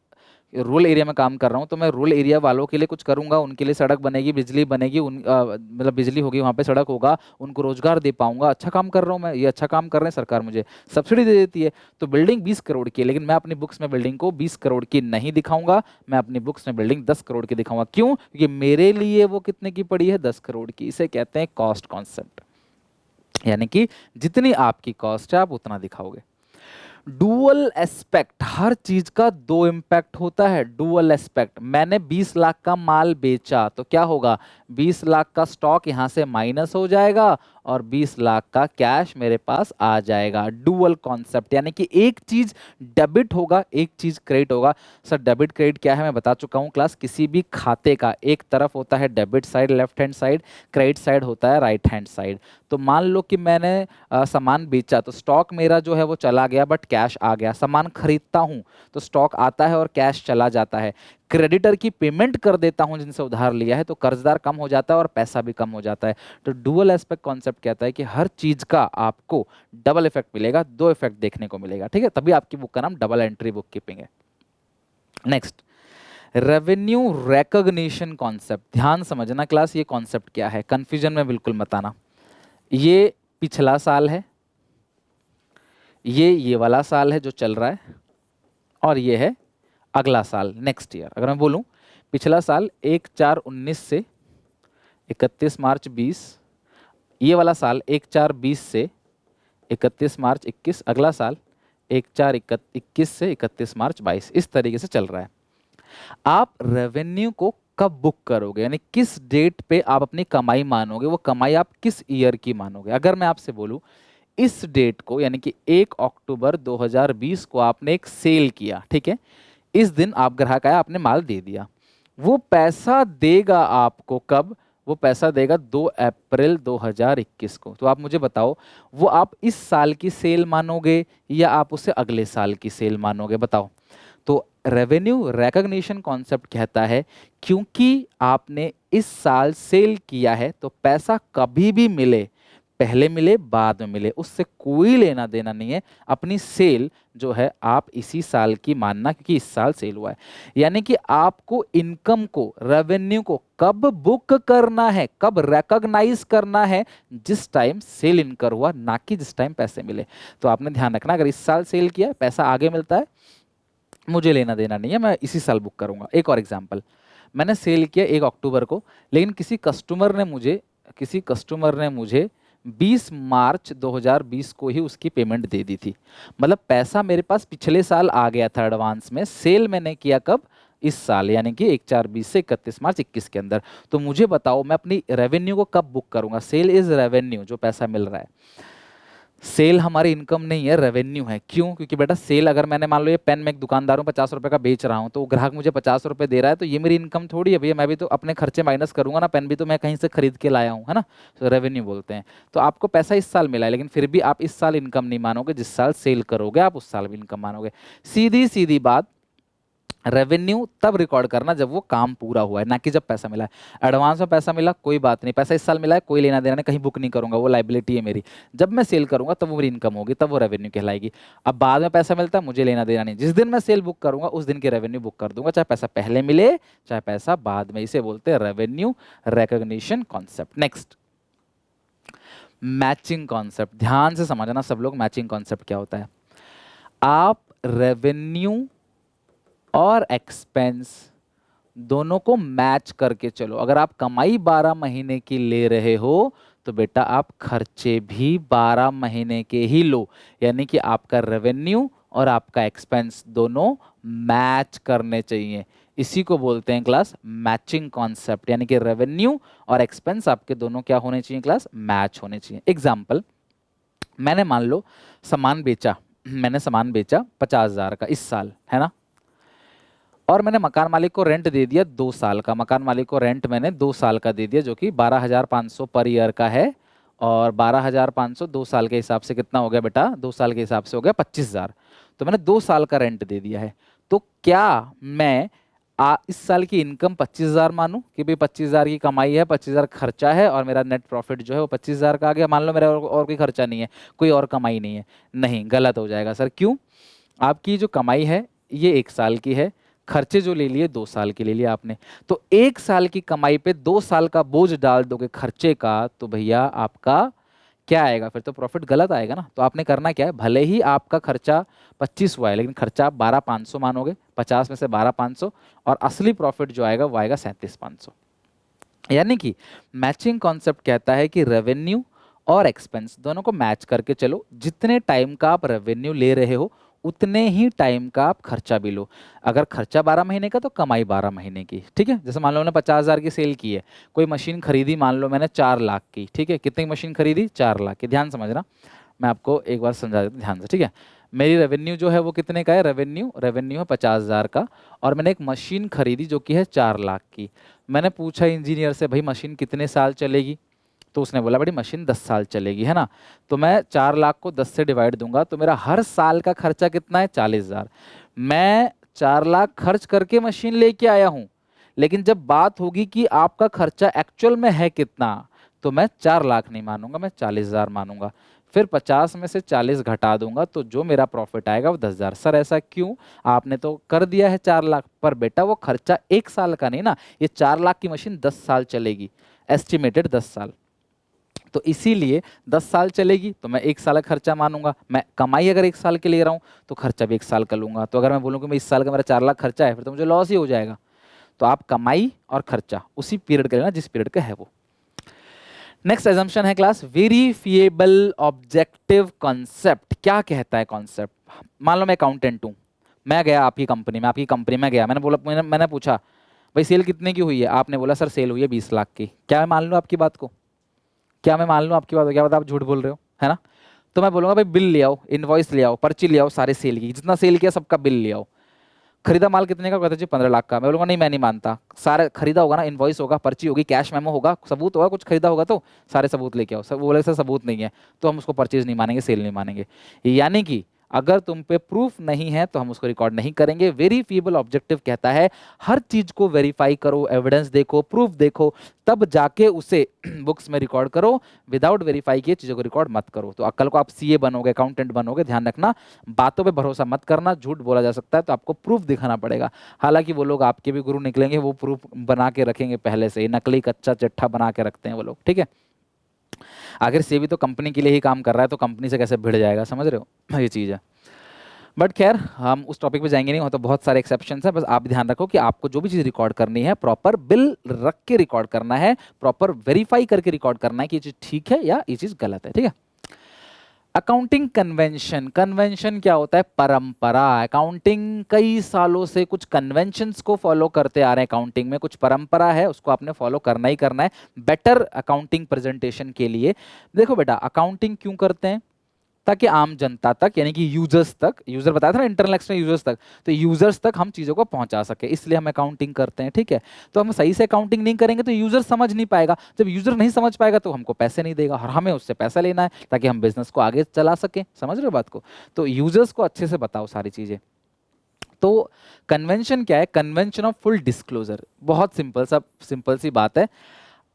रूरल एरिया में काम कर रहा हूँ तो मैं रूरल एरिया वालों के लिए कुछ करूंगा, उनके लिए सड़क बनेगी, बिजली बनेगी, मतलब बिजली होगी वहाँ पे, सड़क होगा, उनको रोजगार दे पाऊंगा। अच्छा काम कर रहा हूँ मैं, ये अच्छा काम कर रहे हैं, सरकार मुझे सब्सिडी दे देती है। तो बिल्डिंग 20 करोड़ की है, लेकिन मैं अपनी बुक्स में बिल्डिंग को 20 करोड़ की नहीं दिखाऊंगा, मैं अपनी बुक्स में बिल्डिंग 10 करोड़ की दिखाऊंगा। क्यों? क्योंकि मेरे लिए वो कितने की पड़ी है? 10 करोड़ की। इसे कहते हैं कॉस्ट कॉन्सेप्ट। यानी कि जितनी आपकी कॉस्ट है आप उतना दिखाओगे। डुअल एस्पेक्ट, हर चीज का दो इम्पैक्ट होता है। डुअल एस्पेक्ट, मैंने 20 लाख का माल बेचा तो क्या होगा, 20 लाख का स्टॉक यहां से माइनस हो जाएगा और 20 लाख का कैश मेरे पास आ जाएगा। डुअल कॉन्सेप्ट, यानी कि एक चीज डेबिट होगा, एक चीज क्रेडिट होगा। सर डेबिट क्रेडिट क्या है, मैं बता चुका हूं क्लास। किसी भी खाते का एक तरफ होता है debit side, left hand side, credit side होता है राइट हैंड साइड। तो मान लो कि मैंने सामान बेचा तो स्टॉक मेरा जो है वो चला गया बट कैश आ गया। सामान खरीदता हूं तो स्टॉक आता है और कैश चला जाता है। क्रेडिटर की पेमेंट कर देता हूं जिनसे उधार लिया है तो कर्जदार कम हो जाता है और पैसा भी कम हो जाता है। तो डुअल एस्पेक्ट कॉन्सेप्ट कहता है कि हर चीज का आपको डबल इफेक्ट मिलेगा, दो इफेक्ट देखने को मिलेगा। ठीक है, तभी आपकी बुक का नाम डबल एंट्री बुक कीपिंग है। Next, revenue recognition concept. ध्यान समझना क्लास, ये कॉन्सेप्ट क्या है, कंफ्यूजन में बिल्कुल मत आना। ये पिछला साल है, ये वाला साल है जो चल रहा है, और ये है अगला साल, नेक्स्ट ईयर। अगर मैं बोलूं पिछला साल 1/4/19 से 31 मार्च 20, ये वाला साल 1/4/20 से 31 मार्च 21, अगला साल 1/4/21 से 31 मार्च 22, इस तरीके से चल रहा है। आप रेवेन्यू को कब बुक करोगे, यानी किस डेट पे आप अपनी कमाई मानोगे, वो कमाई आप किस ईयर की मानोगे। अगर मैं आपसे बोलूं इस डेट को, यानी कि 1 अक्टूबर 2020 को आपने एक सेल किया, ठीक है, इस दिन आप ग्राहक आया, आपने माल दे दिया, वो पैसा देगा आपको कब, वो पैसा देगा 2 अप्रैल 2021 को। तो आप मुझे बताओ, वो आप इस साल की सेल मानोगे या आप उसे अगले साल की सेल मानोगे, बताओ। तो रेवेन्यू रिकॉग्निशन कॉन्सेप्ट कहता है क्योंकि आपने इस साल सेल किया है तो पैसा कभी भी मिले, पहले मिले बाद में मिले, उससे कोई लेना देना नहीं है। अपनी सेल जो है आप इसी साल की मानना, क्योंकि इस साल सेल हुआ है। यानी कि आपको इनकम को, रेवेन्यू को कब बुक करना है, कब रिकॉग्नाइज करना है, जिस टाइम सेल इनकर हुआ, ना कि जिस टाइम पैसे मिले। तो आपने ध्यान रखना, अगर इस साल सेल किया पैसा आगे मिलता है, मुझे लेना देना नहीं है, मैं इसी साल बुक करूंगा। एक और एग्जांपल, मैंने सेल किया 1 अक्टूबर को, लेकिन किसी कस्टमर ने मुझे 20 मार्च 2020 को ही उसकी पेमेंट दे दी थी। मतलब पैसा मेरे पास पिछले साल आ गया था एडवांस में, सेल मैंने किया कब, इस साल, यानी कि 1/4/20 से 31 मार्च 21 के अंदर। तो मुझे बताओ मैं अपनी रेवेन्यू को कब बुक करूंगा। सेल इज रेवेन्यू, जो पैसा मिल रहा है। सेल हमारी इनकम नहीं है, रेवेन्यू है। क्यों? क्योंकि बेटा सेल, अगर मैंने मान लो ये पेन मैं एक दुकानदार हूँ 50 रुपए का बेच रहा हूँ, तो ग्राहक मुझे 50 रुपए दे रहा है, तो ये मेरी इनकम थोड़ी है भैया, मैं भी तो अपने खर्चे माइनस करूंगा ना, पेन भी तो मैं कहीं से खरीद के लाया हूँ, है ना। तो रेवेन्यू बोलते हैं। तो आपको पैसा इस साल मिला है, लेकिन फिर भी आप इस साल इनकम नहीं मानोगे, जिस साल सेल करोगे आप उस साल भी इनकम मानोगे। सीधी सीधी बात, रेवेन्यू तब रिकॉर्ड करना जब वो काम पूरा हुआ है, ना कि जब पैसा मिला है। एडवांस में पैसा मिला कोई बात नहीं, पैसा इस साल मिला है कोई लेना देना नहीं, कहीं बुक नहीं करूंगा, वो लाइबिलिटी है मेरी। जब मैं सेल करूंगा तब वो मेरी इनकम होगी, तब वो रेवेन्यू कहलाएगी। अब बाद में पैसा मिलता है, मुझे लेना देना नहीं, जिस दिन मैं सेल बुक करूंगा उस दिन की रेवेन्यू बुक कर दूंगा, चाहे पैसा पहले मिले चाहे पैसा बाद में। इसे बोलते हैं revenue recognition concept. Next, matching concept. ध्यान से समझना सब लोग, मैचिंग कॉन्सेप्ट क्या होता है। आप रेवेन्यू और एक्सपेंस दोनों को मैच करके चलो। अगर आप कमाई 12 महीने की ले रहे हो तो बेटा आप खर्चे भी 12 महीने के ही लो, यानी कि आपका रेवेन्यू और आपका एक्सपेंस दोनों मैच करने चाहिए। इसी को बोलते हैं क्लास मैचिंग कॉन्सेप्ट, यानी कि रेवेन्यू और एक्सपेंस आपके दोनों क्या होने चाहिए क्लास, मैच होने चाहिए। एग्जाम्पल, मैंने मान लो सामान बेचा, मैंने सामान बेचा 50,000 का इस साल, है ना, और मैंने मकान मालिक को रेंट दे दिया 2 साल का। मकान मालिक को रेंट मैंने 2 साल का दे दिया, जो कि 12,500 पर ईयर का है। और 12,500 2 साल के हिसाब से कितना हो गया बेटा, 2 साल के हिसाब से हो गया 25,000। तो मैंने 2 साल का रेंट दे दिया है। तो क्या मैं इस साल की इनकम 25,000 मानूं कि भाई 25,000 की कमाई है, 25,000 खर्चा है और मेरा नेट प्रॉफिट जो है वो 25,000 का आ गया। मान लो मेरा और कोई खर्चा नहीं है, कोई और कमाई नहीं है। नहीं, गलत हो जाएगा सर। क्यों? आपकी जो कमाई है ये 1 साल की है, खर्चे जो ले लिए 2 साल के ले लिए आपने। तो 1 साल की कमाई पे 2 साल का बोझ डाल दोगे खर्चे का, तो भैया आपका क्या आएगा, फिर तो प्रॉफिट गलत आएगा ना। तो आपने करना क्या है, भले ही आपका खर्चा 25 हुआ है, लेकिन खर्चा आप 12,500 मानोगे, 50 में से 12,500, और असली प्रॉफिट जो आएगा वो आएगा 37,500। यानी कि मैचिंग कॉन्सेप्ट कहता है कि रेवेन्यू और एक्सपेंस दोनों को मैच करके चलो। जितने टाइम का आप रेवेन्यू ले रहे हो उतने ही टाइम का आप खर्चा भी लो। अगर खर्चा 12 महीने का तो कमाई 12 महीने की, ठीक है। जैसे मान लो मैंने 50,000 की सेल की है, कोई मशीन खरीदी मान लो मैंने 4 लाख की, ठीक है। कितनी मशीन खरीदी? 4 लाख की। ध्यान समझना, मैं आपको एक बार समझा देता हूँ ध्यान से, ठीक है। मेरी रेवेन्यू जो है वो कितने का है? रेवेन्यू रेवेन्यू है 50,000 का, और मैंने एक मशीन खरीदी जो कि है 4 लाख की। मैंने पूछा इंजीनियर से, भाई मशीन कितने साल चलेगी? तो उसने बोला बड़ी मशीन 10 साल चलेगी, है ना। तो मैं 4 लाख को 10 से डिवाइड दूंगा तो मेरा हर साल का खर्चा कितना है? 40,000। मैं 4 लाख खर्च करके मशीन लेके आया हूं, लेकिन जब बात होगी कि आपका खर्चा एक्चुअल में है कितना, तो मैं 4 लाख नहीं मानूंगा, मैं 40,000 मानूंगा। फिर 50 में से 40 घटा दूंगा तो जो मेरा प्रॉफिट आएगा वो 10,000। सर ऐसा क्यों? आपने तो कर दिया है 4 लाख, पर बेटा वो खर्चा 1 साल का नहीं ना, ये 4 लाख की मशीन 10 साल चलेगी, एस्टिमेटेड 10 साल। तो इसीलिए 10 साल चलेगी तो मैं 1 साल का खर्चा मानूंगा। मैं कमाई अगर 1 साल के ले रहा हूं तो खर्चा भी 1 साल का लूंगा। तो अगर मैं बोलूँ कि मैं इस साल का मेरा 4 लाख खर्चा है, फिर तो मुझे लॉस ही हो जाएगा। तो आप कमाई और खर्चा उसी पीरियड का लेना जिस पीरियड का है वो। नेक्स्ट एजम्पशन है क्लास, वेरीफिएबल ऑब्जेक्टिव कॉन्सेप्ट। क्या कहता है कॉन्सेप्ट? मान लो मैं अकाउंटेंट हूँ, मैं गया आपकी कंपनी में गया, मैंने पूछा भाई सेल कितने की हुई है? आपने बोला सर सेल हुई है 20 लाख की। क्या मैं मान लूँ आपकी बात को? क्या मैं मान लूँ आपकी बात को? क्या पता आप झूठ बोल रहे हो, है ना। तो मैं बोलूंगा भाई बिल ले आओ, इनवॉइस ले आओ, पर्ची ले आओ, सारे सेल की, जितना सेल किया सबका बिल ले आओ। खरीदा माल कितने का? कहते जी 15 लाख का। मैं बोलूंगा नहीं मैं नहीं मानता, सारा खरीदा होगा ना, इनवॉइस होगा, पर्ची होगी, कैश मेमो होगा, सबूत होगा, कुछ खरीदा होगा तो सारे सबूत लेके आओ। सब वो बोले सर सबूत नहीं है, तो हम उसको परचेज नहीं मानेंगे, सेल नहीं मानेंगे। यानी कि अगर तुम पे प्रूफ नहीं है तो हम उसको रिकॉर्ड नहीं करेंगे। वेरीफिएबल ऑब्जेक्टिव कहता है हर चीज को वेरीफाई करो, एविडेंस देखो, प्रूफ देखो, तब जाके उसे बुक्स में रिकॉर्ड करो। विदाउट वेरीफाई किए चीजों को रिकॉर्ड मत करो। तो कल को आप सीए बनोगे, अकाउंटेंट बनोगे, ध्यान रखना बातों पे भरोसा मत करना, झूठ बोला जा सकता है, तो आपको प्रूफ दिखाना पड़ेगा। हालांकि वो लोग आपके भी गुरु निकलेंगे, वो प्रूफ बना के रखेंगे पहले से ही, नकली कच्चा चिट्ठा बना के रखते हैं वो लोग, ठीक है। आखिर से भी तो कंपनी के लिए ही काम कर रहा है, तो कंपनी से कैसे भिड़ जाएगा, समझ रहे हो ये चीज़ है। बट खैर हम उस टॉपिक पे जाएंगे नहीं, हो तो बहुत सारे एक्सेप्शंस हैं। बस आप ध्यान रखो कि आपको जो भी चीज़ रिकॉर्ड करनी है प्रॉपर बिल रख के रिकॉर्ड करना है, प्रॉपर वेरीफाई करके रिकॉर्ड करना है कि ये चीज़ ठीक है या ये चीज़ गलत है, ठीक है। अकाउंटिंग कन्वेंशन, कन्वेंशन क्या होता है? परंपरा। अकाउंटिंग कई सालों से कुछ कन्वेंशंस को फॉलो करते आ रहे हैं, अकाउंटिंग में कुछ परंपरा है, उसको आपने फॉलो करना ही करना है बेटर अकाउंटिंग प्रेजेंटेशन के लिए। देखो बेटा अकाउंटिंग क्यों करते हैं? ताकि आम जनता तक, यानी कि यूजर्स तक, यूजर बताया था ना, इंटरनल एक्सटर्नल यूजर्स तक, तो यूजर्स तक हम चीज़ों को पहुंचा सके, इसलिए हम अकाउंटिंग करते हैं, ठीक है। तो हम सही से अकाउंटिंग नहीं करेंगे तो यूजर समझ नहीं पाएगा, जब यूजर नहीं समझ पाएगा तो हमको पैसे नहीं देगा, और हमें उससे पैसा लेना है ताकि हम बिजनेस को आगे चला सकें। समझ रहे हो बात को? तो यूजर्स को अच्छे से बताओ सारी चीज़ें। तो कन्वेंशन क्या है? Convention of full disclosure. बहुत सिंपल सी बात है,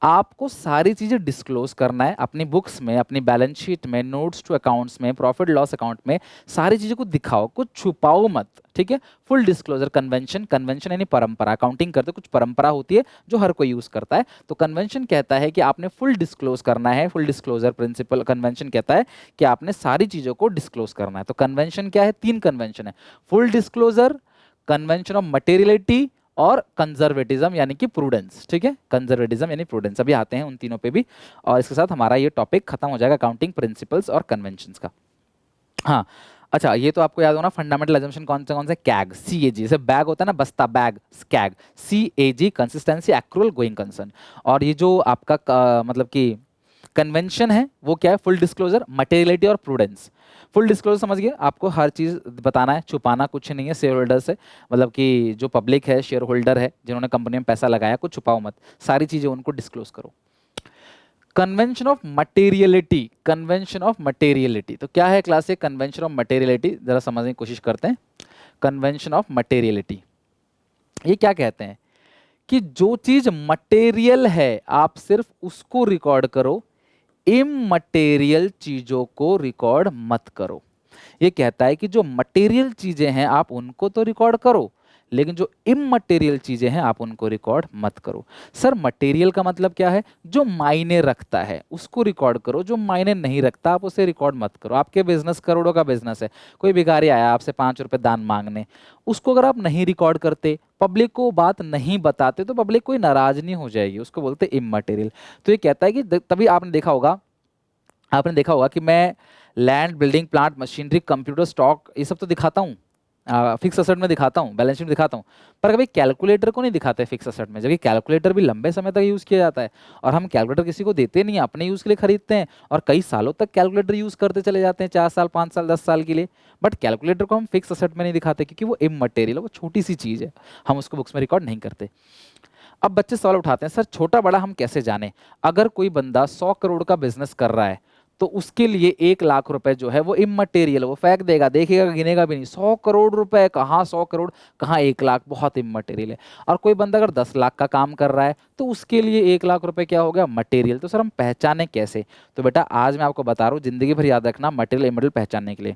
आपको सारी चीजें डिस्क्लोज करना है अपनी बुक्स में, अपनी बैलेंस शीट में, नोट्स टू अकाउंट्स में, प्रॉफिट लॉस अकाउंट में, सारी चीजों को दिखाओ, कुछ छुपाओ मत, ठीक है। फुल डिस्क्लोजर कन्वेंशन, कन्वेंशन यानी परंपरा। अकाउंटिंग करते कुछ परंपरा होती है जो हर कोई यूज करता है, तो कन्वेंशन कहता है कि आपने फुल डिस्क्लोज करना है। फुल डिस्क्लोजर प्रिंसिपल कन्वेंशन कहता है कि आपने सारी चीजों को डिस्क्लोज करना है। तो कन्वेंशन क्या है? 3 कन्वेंशन है, full disclosure, convention of materiality, और कंजर्वेटिज्म यानी कि प्रूडेंस, ठीक है। कंजर्वेटिज्म यानी प्रूडेंस, अभी आते हैं उन तीनों पे भी, और इसके साथ हमारा ये टॉपिक खत्म हो जाएगा अकाउंटिंग प्रिंसिपल्स और कन्वेंशंस का। हाँ अच्छा, ये तो आपको याद होना फंडामेंटल अजम्पशन कौन से? कैग, CAG, जैसे बैग होता है ना, बस्ता, bag, CAG, CAG, consistency, accrual, going concern. और ये जो आपका मतलब कि कन्वेंशन है वो क्या है? फुल डिस्क्लोजर, मटेरियलिटी और प्रूडेंस। फुल डिस्क्लोजर समझ गए, आपको हर चीज बताना है, छुपाना कुछ नहीं है शेयर होल्डर से, मतलब कि जो पब्लिक है, शेयर होल्डर है, जिन्होंने कंपनी में पैसा लगाया, कुछ छुपाओ मत, सारी चीजें उनको डिस्क्लोज करो। Convention of materiality, convention of materiality, तो क्या है क्लास? कन्वेंशन ऑफ मटेरियलिटी जरा समझने की कोशिश करते हैं। कन्वेंशन ऑफ मटेरियलिटी ये क्या कहते हैं? कि जो चीज मटेरियल है आप सिर्फ उसको रिकॉर्ड करो, इममटेरियल चीजों को रिकॉर्ड मत करो। ये कहता है कि जो मटेरियल चीजें हैं आप उनको तो रिकॉर्ड करो, लेकिन जो इममटेरियल चीजें हैं आप उनको रिकॉर्ड मत करो। सर मटेरियल का मतलब क्या है? जो मायने रखता है उसको रिकॉर्ड करो, जो मायने नहीं रखता आप उसे रिकॉर्ड मत करो। आपके बिजनेस करोड़ों का बिजनेस है, कोई भिखारी आया आपसे 5 रुपए दान मांगने, उसको अगर आप नहीं रिकॉर्ड करते, पब्लिक को बात नहीं बताते, तो पब्लिक कोई नाराज नहीं हो जाएगी, उसको बोलते इममटेरियल। तो ये कहता है कि तभी आपने देखा होगा आपने देखा होगा कि मैं land, building, plant, machinery, computer, stock, ये सब तो दिखाता हूँ, फिक्स असेट में दिखाता हूँ, बैलेंस शीट दिखाता हूँ, पर कभी कैलकुलेटर को नहीं दिखाते फिक्स असेट में, जबकि कैलकुलेटर भी लंबे समय तक यूज़ किया जाता है। और हम कैलकुलेटर किसी को देते नहीं हैं, अपने यूज़ के लिए खरीदते हैं, और कई सालों तक कैलकुलेटर यूज़ करते चले जाते हैं, 4 साल, 5 साल, 10 साल के लिए। बट कैलकुलेटर को हम फिक्स असेट में नहीं दिखाते, क्योंकि वो इममटेरियल है, वो छोटी सी चीज़ है, हम उसको बुक्स में रिकॉर्ड नहीं करते। अब बच्चे सवाल उठाते हैं, सर छोटा बड़ा हम कैसे जाने? अगर कोई बंदा 100 करोड़ का बिजनेस कर रहा है, तो उसके लिए 1 लाख रुपए जो है वो इममटेरियल, वो फेंक देगा, देखेगा, गिनेगा भी नहीं। 100 करोड़ रुपए कहाँ, 100 करोड़ कहाँ, 1 लाख, बहुत इममटेरियल है। और कोई बंदा अगर 10 लाख का काम कर रहा है, तो उसके लिए 1 लाख रुपए क्या हो गया, मटेरियल। तो सर हम पहचाने कैसे? तो बेटा आज मैं आपको बता रहा हूँ, जिंदगी भर याद रखना मटेरियल इममटेरियल पहचानने के लिए।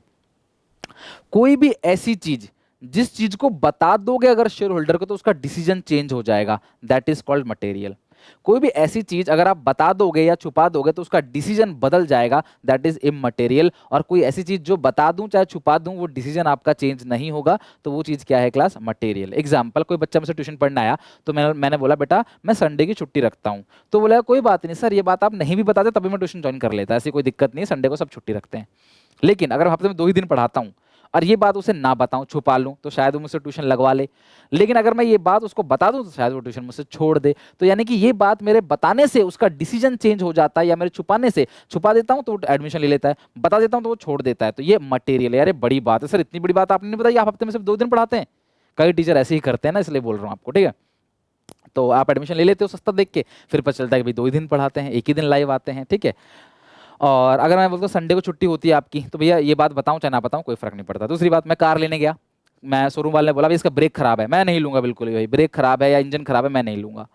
कोई भी ऐसी चीज जिस चीज को बता दोगे अगर शेयर होल्डर को, तो उसका डिसीजन चेंज हो जाएगा, दैट इज कॉल्ड मटेरियल। कोई भी ऐसी चीज अगर आप बता दोगे या छुपा दोगे तो उसका डिसीजन बदल जाएगा, दैट इज इममटेरियल। और कोई ऐसी चीज जो बता दूं चाहे छुपा दूं, वो डिसीजन आपका चेंज नहीं होगा, तो वो चीज क्या है क्लास, मटेरियल। एग्जाम्पल, कोई बच्चा मुझसे ट्यूशन पढ़ने आया, तो मैंने बोला बेटा मैं संडे की छुट्टी रखता हूं। तो बोला कोई बात नहीं सर, ये बात आप नहीं भी बताते तभी मैं ट्यूशन ज्वाइन कर लेता, ऐसी कोई दिक्कत नहीं है, संडे को सब छुट्टी रखते हैं। लेकिन अगर हफ्ते में 2 ही दिन पढ़ाता हूँ और ये बात उसे ना बताऊं, छुपा लूं, तो शायद वो मुझसे ट्यूशन लगवा ले। लेकिन अगर मैं ये बात उसको बता दूं, तो शायद वो ट्यूशन मुझसे छोड़ दे। तो यानी कि ये बात मेरे बताने से उसका डिसीजन चेंज हो जाता है, या मेरे छुपाने से, छुपा देता हूं तो वो एडमिशन ले लेता है, बता देता हूं तो वो छोड़ देता है। तो ये मटेरियल है। अरे बड़ी बात है सर, इतनी बड़ी बात आपने नहीं बताई, आप हफ्ते में सिर्फ 2 दिन पढ़ाते हैं। कई टीचर ऐसे ही करते हैं ना, इसलिए बोल रहा हूँ आपको, ठीक है। तो आप एडमिशन ले लेते हो सस्ता देख के, फिर पता चलता है कि भाई 2 ही दिन पढ़ाते हैं, एक ही दिन लाइव आते हैं, ठीक है। और अगर मैं बोलता हूँ संडे को छुट्टी होती है आपकी, तो भैया ये बात बताऊँ चाहे ना बताऊँ कोई फर्क नहीं पड़ता। दूसरी बात, मैं कार लेने गया, मैं शोरूम वाले ने बोला भाई इसका ब्रेक खराब है, मैं नहीं लूंगा बिल्कुल भी, भाई ब्रेक खराब है या इंजन खराब है मैं नहीं लूंगा।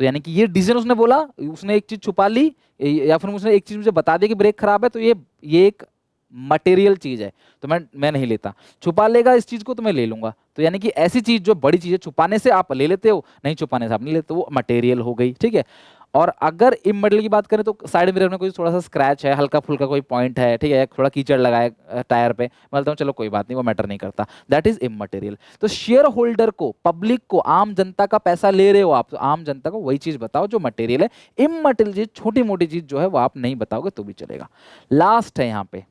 तो यानी कि ये डिसीजन उसने बोला, उसने एक चीज छुपा ली, या फिर उसने एक चीज मुझे बता दी कि ब्रेक खराब है, तो ये एक मटेरियल चीज है, तो मैं नहीं लेता। छुपा लेगा इस चीज को तो मैं ले लूंगा। तो यानी कि ऐसी चीज जो बड़ी चीज है, छुपाने से आप ले लेते हो, नहीं छुपाने से आप नहीं लेते, तो वो मटेरियल हो गई, ठीक है। और अगर इममटेरियल की बात करें, तो साइड मिरर में कोई थोड़ा सा स्क्रैच है, हल्का फुल्का कोई पॉइंट है, ठीक है, थोड़ा कीचड़ लगा है टायर पे, मैं बोलता हूँ चलो कोई बात नहीं, वो मैटर नहीं करता, दैट इज इममटेरियल। तो शेयर होल्डर को, पब्लिक को, आम जनता का पैसा ले रहे हो आप, तो आम जनता को वही चीज बताओ जो मटेरियल है। इममटेरियल चीज, छोटी मोटी चीज जो है वो आप नहीं बताओगे तो भी चलेगा। लास्ट है यहाँ पे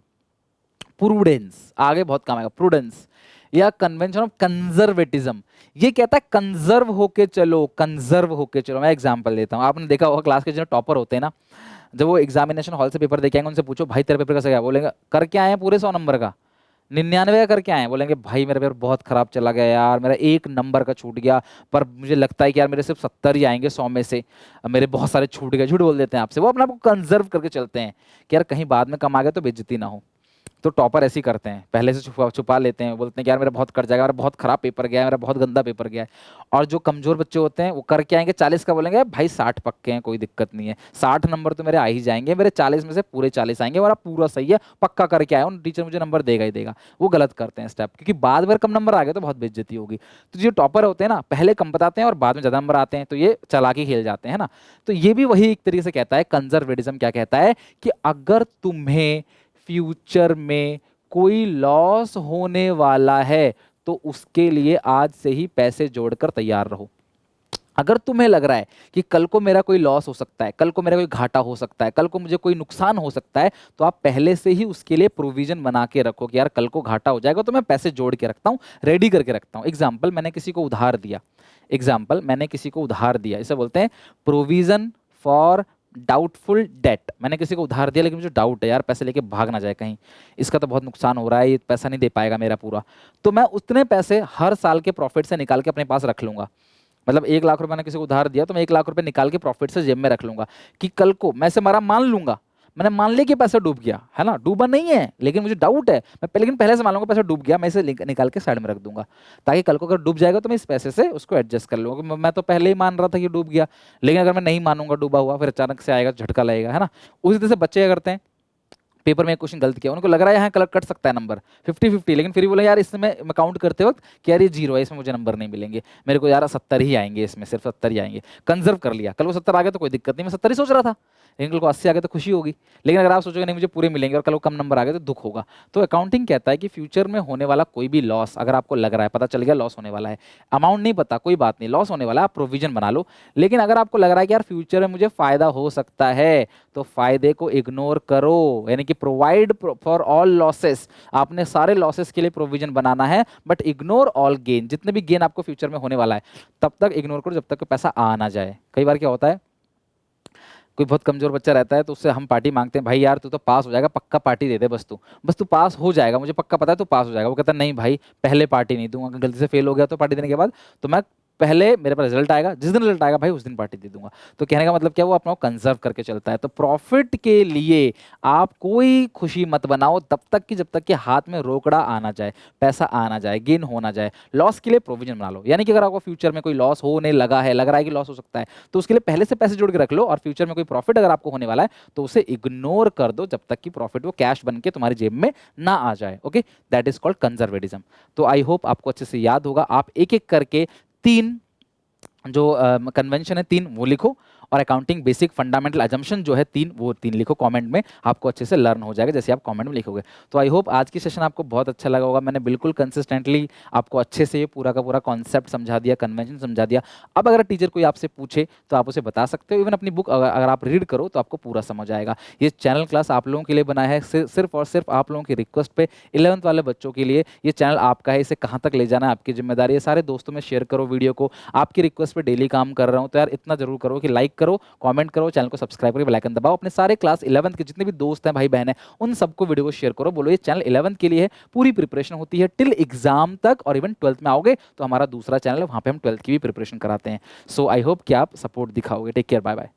प्रूडेंस, आगे बहुत काम आएगा। प्रूडेंस या कन्वेंशन ऑफ कंजर्वेटिज्म, ये कहता है कंजर्व होके चलो, कंजर्व होके चलो। मैं एग्जांपल देता हूँ, आपने देखा होगा क्लास के जो टॉपर होते हैं ना, जब वो एग्जामिनेशन हॉल से पेपर देके आएंगे, उनसे पूछो भाई तेरे पेपर कैसे गया, बोलेंगे करके आए हैं पूरे 100 नंबर का, 99 का करके आए हैं, बोलेंगे भाई मेरा पेपर बहुत खराब चला गया यार, मेरा 1 नंबर का छूट गया, पर मुझे लगता है कि यार मेरे सिर्फ 70 ही आएंगे 100 में से, मेरे बहुत सारे छूट गए। झूठ बोल देते हैं आपसे, वो अपने आप को कंजर्व करके चलते हैं कि यार कहीं बाद में कम आ गया तो बेइज्जती ना हो। तो टॉपर ऐसे ही करते हैं, पहले से छुपा छुपा लेते हैं, बोलते हैं कि यार मेरा बहुत कट जाएगा, मेरा बहुत खराब पेपर गया है, मेरा बहुत गंदा पेपर गया है। और जो कमजोर बच्चे होते हैं वो करके आएंगे 40 का, बोलेंगे भाई 60 पक्के हैं, कोई दिक्कत नहीं है, 60 नंबर तो मेरे आ ही जाएंगे, मेरे 40 में से पूरे 40 आएंगे, और आप पूरा सही है, पक्का करके आए हो, टीचर मुझे नंबर देगा ही देगा। वो गलत करते हैं स्टेप, क्योंकि बाद में कम नंबर आ गए तो बहुत बेइज्जती होगी। तो जो टॉपर होते हैं ना, पहले कम बताते हैं और बाद में ज्यादा नंबर आते हैं, तो ये चालाकी खेल जाते हैं ना। तो ये भी वही एक तरीके से कहता है, कंजर्वेटिज्म क्या कहता है कि अगर तुम्हें फ्यूचर में कोई लॉस होने वाला है, तो उसके लिए आज से ही पैसे जोड़कर तैयार रहो। अगर तुम्हें लग रहा है कि कल को मेरा कोई लॉस हो सकता है, कल को मेरा कोई घाटा हो सकता है, कल को मुझे कोई नुकसान हो सकता है, तो आप पहले से ही उसके लिए प्रोविजन बना के रखो कि यार कल को घाटा हो जाएगा तो मैं पैसे जोड़ के रखता हूँ, रेडी करके रखता हूँ। एग्जाम्पल, मैंने किसी को उधार दिया, इसे बोलते हैं प्रोविजन फॉर डाउटफुल डेट। मैंने किसी को उधार दिया लेकिन मुझे डाउट है यार पैसे लेके भाग ना जाए कहीं, इसका तो बहुत नुकसान हो रहा है, ये पैसा नहीं दे पाएगा मेरा पूरा, तो मैं उतने पैसे हर साल के प्रॉफिट से निकाल के अपने पास रख लूंगा। मतलब 1 लाख रुपए मैंने किसी को उधार दिया, तो मैं 1 लाख रुपए निकाल के प्रॉफिट से जेब में रख लूंगा कि कल को मैं से मारा मान लूंगा, मैंने मान लिया कि पैसा डूब गया है ना, डूबा नहीं है लेकिन मुझे डाउट है, लेकिन पहले से मान लूंगा पैसा डूब गया, मैं इसे निकाल के साइड में रख दूंगा, ताकि कल को अगर डूब जाएगा तो मैं इस पैसे से उसको एडजस्ट कर लूंगा। मैं तो पहले ही मान रहा था कि डूब गया, लेकिन अगर मैं नहीं मानूंगा डूबा हुआ, फिर अचानक से आएगा तो झटका लगेगा, है ना। उसी तरह से बच्चे क्या करते हैं, पेपर में एक क्वेश्चन गलत किया, उनको लग रहा है यहाँ कलर कट सकता है नंबर 50-50, लेकिन फिर भी बोले यार इसमें मैं काउंट करते वक्त कि यार ये 0 है, इसमें मुझे नंबर नहीं मिलेंगे, मेरे को यार 70 ही आएंगे, इसमें सिर्फ 70 ही आएंगे। कंजर्व कर लिया, कल को 70 आ गए तो कोई दिक्कत नहीं, मैं 70 ही सोच रहा था, लेकिन कल को 80 आ गए तो खुशी होगी। लेकिन अगर आप सोचोगे नहीं मुझे पूरे मिलेंगे और कल को कम नंबर आ गए तो दुख होगा। तो अकाउंटिंग कहता है कि फ्यूचर में होने वाला कोई भी लॉस, अगर आपको लग रहा है, पता चल गया लॉस होने वाला है, अमाउंट नहीं पता, कोई बात नहीं, लॉस होने वाला है, आप प्रोविजन बना लो। लेकिन अगर आपको लग रहा है कि यार फ्यूचर में मुझे फायदा हो सकता है, तो फायदे को इग्नोर करो, यानी कि प्रोवाइड फॉर ऑल लॉसेस, आपने सारे लॉसेस के लिए प्रोविजन बनाना है, बट इग्नोर ऑल गेन, जितने भी गेन आपको फ्यूचर में होने वाला है तब तक इग्नोर करो जब तक पैसा आ ना जाए। कई बार क्या होता है, कोई बहुत कमजोर बच्चा रहता है तो उससे हम पार्टी मांगते हैं, भाई यार तू तो पास हो जाएगा, पक्का पार्टी दे दे, बस तू पास हो जाएगा, मुझे पक्का पता है तू पास हो जाएगा। वो कहता है नहीं भाई पहले पार्टी नहीं दूंगा, अगर गलती से फेल हो गया तो पार्टी देने के बाद, तो मैं पहले मेरे पास रिजल्ट आएगा, जिस दिन रिजल्ट आएगा भाई उस दिन पार्टी दे दूंगा। तो कहने का मतलब क्या, वो अपना कंजर्व करके चलता है। तो प्रॉफिट के लिए आप कोई खुशी मत बनाओ तब तक कि जब तक कि हाथ में रोकड़ा आना जाए, पैसा आना जाए, गेन होना जाए। लॉस के लिए प्रोविजन बना लो, यानी कि अगर आपको फ्यूचर में कोई लॉस होने लगा है, लग रहा है कि लॉस हो सकता है, तो उसके लिए पहले से पैसे जोड़ के रख लो, और फ्यूचर में कोई प्रॉफिट अगर आपको होने वाला है तो उसे इग्नोर कर दो जब तक कि प्रॉफिट वो कैश बन के तुम्हारी जेब में ना आ जाए। Okay, that is called conservatism. तो आई होप आपको अच्छे से याद होगा। आप एक एक करके 3 जो कन्वेंशन है 3 वो लिखो, और अकाउंटिंग बेसिक फंडामेंटल अजम्पशन जो है 3 वो 3 लिखो कमेंट में, आपको अच्छे से लर्न हो जाएगा जैसे आप कमेंट में लिखोगे। तो आई होप आज की सेशन आपको बहुत अच्छा लगा होगा। मैंने बिल्कुल कंसिस्टेंटली आपको अच्छे से ये पूरा का पूरा कॉन्सेप्ट समझा दिया, कन्वेंशन समझा दिया। अब अगर टीचर कोई आपसे पूछे तो आप उसे बता सकते हो, इवन अपनी बुक अगर आप रीड करो तो आपको पूरा समझ आएगा। ये चैनल क्लास आप लोगों के लिए बनाया है, सिर्फ और सिर्फ आप लोगों की रिक्वेस्ट पे, 11th वाले बच्चों के लिए। ये चैनल आपका है, इसे कहाँ तक ले जाना है आपकी जिम्मेदारी है। सारे दोस्तों में शेयर करो वीडियो को, आपकी रिक्वेस्ट पे डेली काम कर रहा हूँ, तो यार इतना जरूर करो कि लाइक करो, कमेंट करो, चैनल को सब्सक्राइब करके बेल आइकन दबाओ। अपने सारे क्लास 11th के जितने भी दोस्त हैं, भाई बहन हैं, उन सबको वीडियो को शेयर करो, बोलो ये चैनल 11th के लिए है, पूरी प्रिपरेशन होती है टिल एग्जाम तक, और इवन 12th में आओगे तो हमारा दूसरा चैनल है, वहाँ पे हम 12th की भी प्रिपरेशन कराते हैं। सो आई होप कि आप सपोर्ट दिखाओगे। Take care, bye bye.